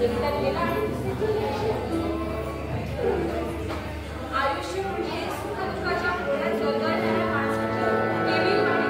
आयुष्य म्हणजे सुखदुःखाच्या घोड्यात जगणाऱ्या माणसाची केविलवाणी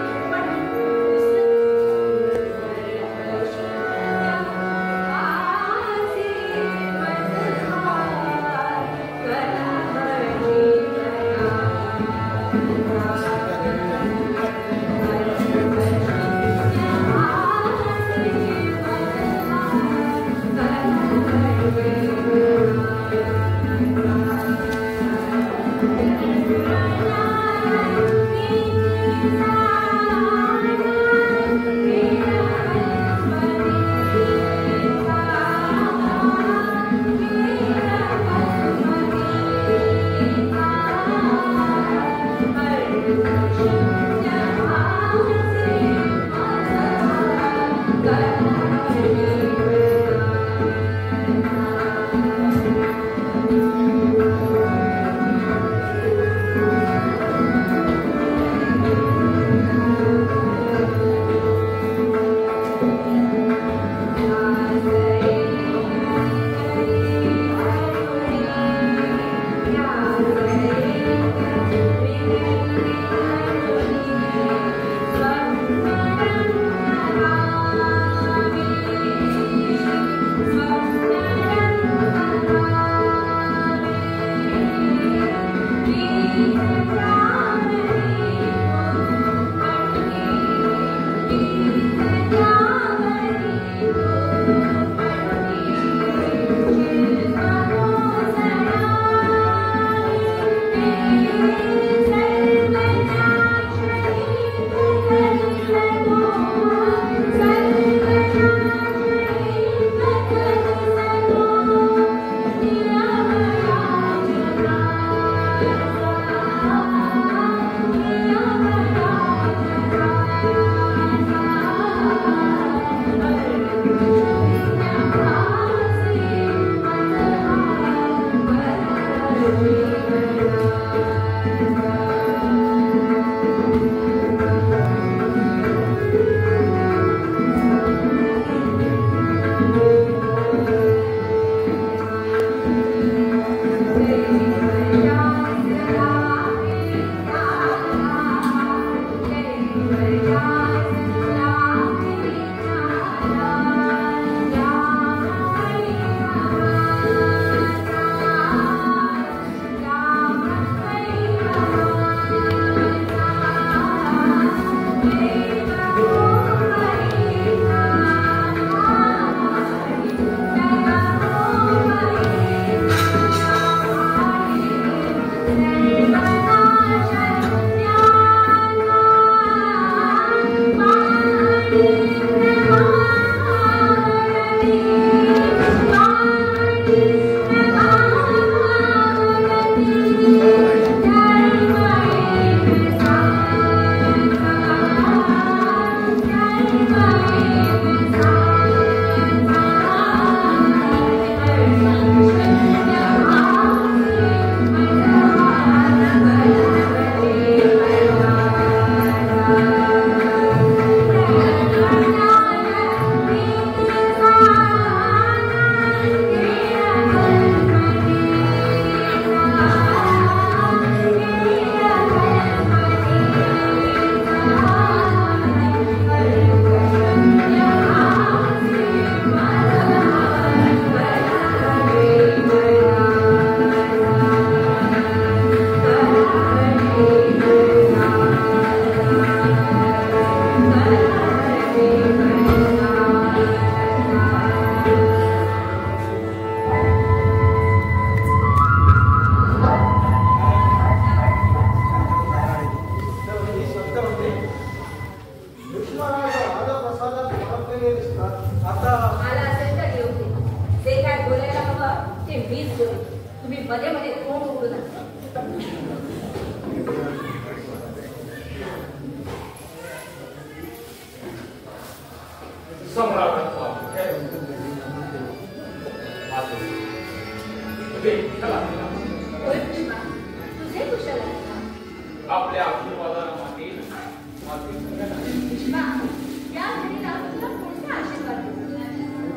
आपल्या आशीर्वादाने या घडीला तुला कोणता आशीर्वाद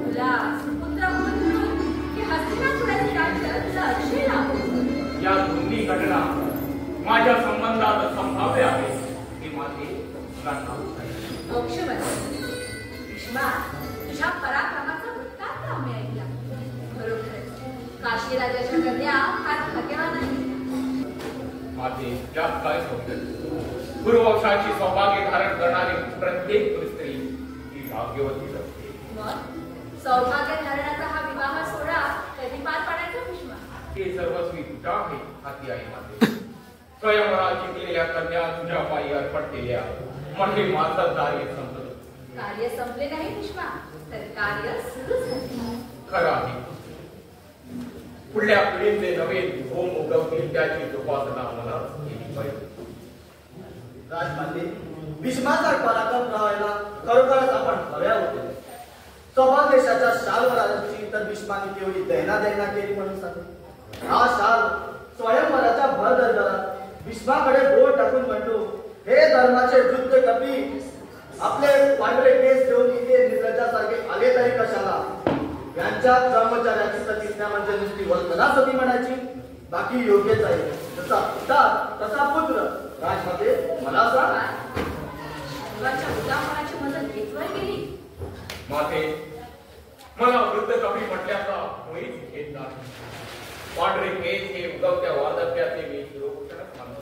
तुला पुत्र म्हणून सैनिकांना सांगितले. औक्षमत भीष्मा, तुझ्या पराक्रमाचा वृत्तांत आम्ही ऐकला. खरोखरच काशी राजाच्या कन्या फार भाग्यवान आहे. माते त्यात काय समजेल? पूर्ववंशाची सौभाग्य धारण करणारी प्रत्येक स्त्री ही भाग्यवतीच असते. मग सौभाग्य धारणाचा हा विवाह सोहळा कधी पार पाडायचा भीष्मा? ते सर्वस्वी तुझ्या आहे हाती आहे माते. स्वयंवरात जिंकलेल्या कन्या तुझ्या पायी अर्पण केल्या म्हणजे माझं कार्य संपलं. कार्य संपले नाही भीष्मा, तर कार्य सुरू झाले. खरं आहे. पुढल्या पिढीचे नवे होम उगवतील त्याची जोपासना मला केली पाहिजे. राजमाते, भीष्माचा पराक्रम पाहायला खरोखरच आपण हव्या होते. स्वभाव देशाच्या शालवराची तर भीष्माने केवढी दैना केली म्हणून सांगते. हा शाल स्वयंवराच्या भर दरबारात भीष्माकडे बोट टाकून म्हणतो, हे धर्माचे वृद्ध कपी, आपले पांढरे केस घेऊन इथे निर्लज्जासारखे आले तरी कशाला? यांच्या कर्मचाऱ्याची प्रतिज्ञा म्हणजे नुसती वल्कनासती म्हणायची. बाकी योग्यच आहे. जसा पिता तसा पुत्र. राजमाते, मला सांग, शिवाच्या उदाहरणाची मदत घेतवर गेली. माते, मला वृद्ध कवी म्हटल्याचा मुळीच घेत नाही. पांढरे केस हे उगवत्या वार्धक्याचे मी शिरोभूषणच मानतो.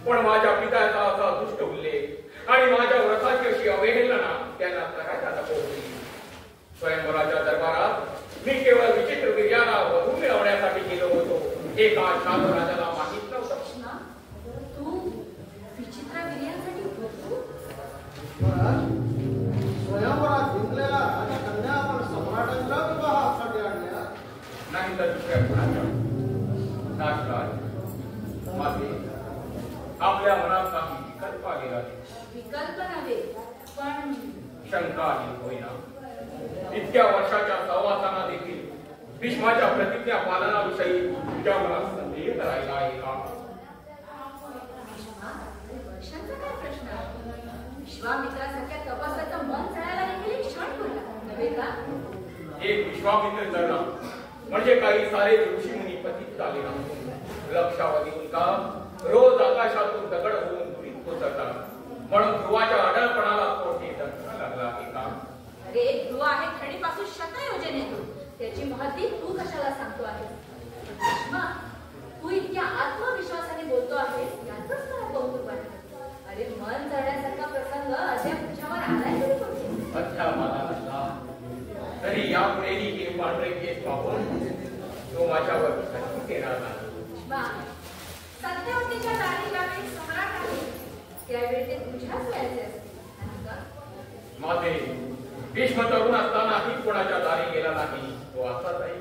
पण माझ्या पित्याचा असा दुष्ट उल्लेख आणि माझ्या व्रताची अशी अवहेलना त्यांना करायला नको होती. स्वयंवराच्या दरबारात मी केवळ विचित्र वीर्याला वधू मिळवण्यासाठी गेलो होतो. हे का शालराजाला माहित नव्हतं? भीष्मा, तू विचित्र वीर्यांसाठी वधू? स्वयंवरात जिंकलेला राजा कन्या आपण सम्राटांच्या विवाहासाठी आणल्या, नाही तर दुसऱ्या कुणाच्या. राजराज माते, आपल्या मनात काही विकल्प आलेला आहे. विकल्प नव्हे, पण शंका आली होईना. इतक्या वर्षाच्या सहवासाना देखील भीष्माच्या प्रतिज्ञा पालनाविषयी तुझ्या मनात संदेह करायला आहे का? भीष्मा, वर्षांचा काय प्रश्न? विश्वामित्रासारख्या तपासाचं मन चढायला देखील एक क्षण पुरला नव्हे का? एक विश्वामित्र चढणं म्हणजे काही सारे ऋषीमुनी पतित झाले नाही. लक्षावधी मुलगा रोज आकाशातून दगड होऊन दुरीत कोसळतात. म्हणून ध्रुवाच्या अडळपणाला कोठे दर्शन लागला आहे का? अरे, ध्रुव आहे खडीपासून शतयोजने दूर. त्याची महती तू कशाला सांगतो आहे? भीष्मा, तू इतक्या आत्मविश्वासाने बोलतो आहेस याचंच मला कौतुक वाटतं. अरे, मन चढण्यासारखा प्रसंग अद्याप तुझ्यावर आलाय तरी कोठे? अद्याप आला नसला तरी यापुढेही हे पांढरे केस पाहून तो माझ्यावर कधीच येणार नाही. भीष्मा, सत्यवतीच्या दारी ज्यावेळी सम्राट आहे त्यावेळी ते तुझ्याच वयाचे असते, नाही का? माझे भीष्म तरुण असतानाही कोणाच्या दारी गेला नाही. तो असाच आहे.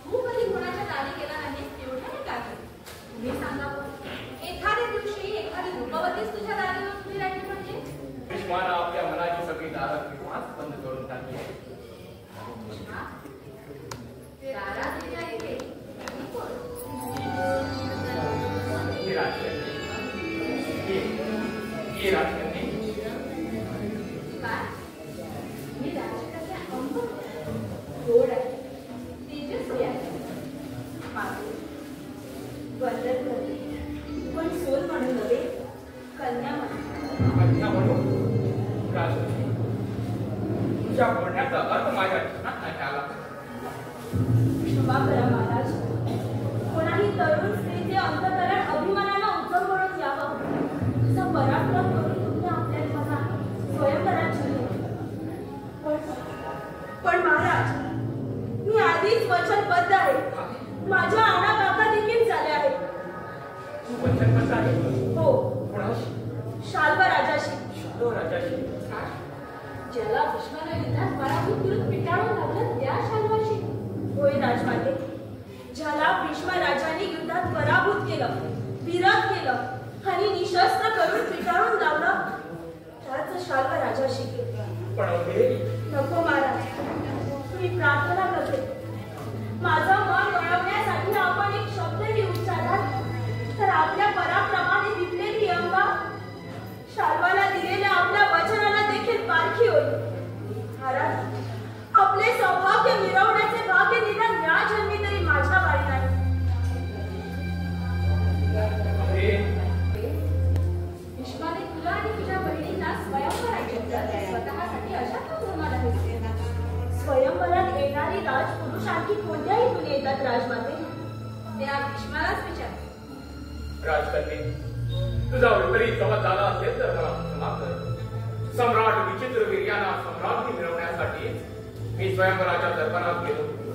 तू कधी कोणाच्या दारी गेला नाही तेवढ्याने काय केलं? तुम्ही सांगा. एखाद्या दिवशी एखादी रूपवतीच तुझ्या दारीवर उभी राहिली म्हणजे? भीष्मानं आपल्या मनाची सगळी दारं किंवाच बंद करून टाकली. भीष्मा, दारात उभी राहिली ती कोण? ही राजकन्या. ही राजकन्या. काय? मी राजकन्या अंब गोड आहे, तेजस्वी आहे. मागे वंदन करते, पण सोल म्हणून नव्हे, कन्या म्हणून. कन्या म्हणून राजकन्या. तुझ्या बोलण्याचा अर्थ माझ्या ध्यानात नाही आला. क्षमा करा महाराज. कोणाही तरुण स्त्रीचे अंतःकरण अभिमानानं उत्सव म्हणून यावं असा पराक्रम करून तुम्ही आपल्या बघा स्वयंवरात झाले. पण महाराज, मी आधीच वचनबद्ध आहे. माझ्या आणाकाका देखील झाले आहेत. तू वचनबद्ध आहे? हो, कोणाशी? शाल्व राजाशी. शाल्व राजाशी? ज्याला भीष्माला युद्धात पराभूत करून पिटाळून लावलं त्या शाल्वाशी. होय राजमाते, ज्याला भीष्म राजांनी युद्धात पराभूत केलं, विरोध केलं आणि निशस्त्र करून पिटाळून लावलं त्याच शाल्व राजाशी. पण हे नको महाराज, मी प्रार्थना करते. माझं मन वळवण्यासाठी आपण एक शब्दही उच्चाराल तर आपल्या पराक्रमाने दिसलेली अंगा शाल्वाला दिलेल्या आपल्या वचनाला देखील पारखी होईल. महाराज, आपले सौभाग्य मिरवण्याचे भाग्य निदान या जन्मी तरी माझ्या वारी नाही. भीष्माने तुला आणि आणखी कोणत्याही गुण येतात राजमाते? त्या भीष्मालाच विचार. राजकन्ये, तुझा विपरीत संवाद झाला असेल तर मला क्षमा कर. सम्राट विचित्रवीर्याला सम्राज्ञी मिळवण्यासाठी मी स्वयंवराच्या दरबारात गेलो.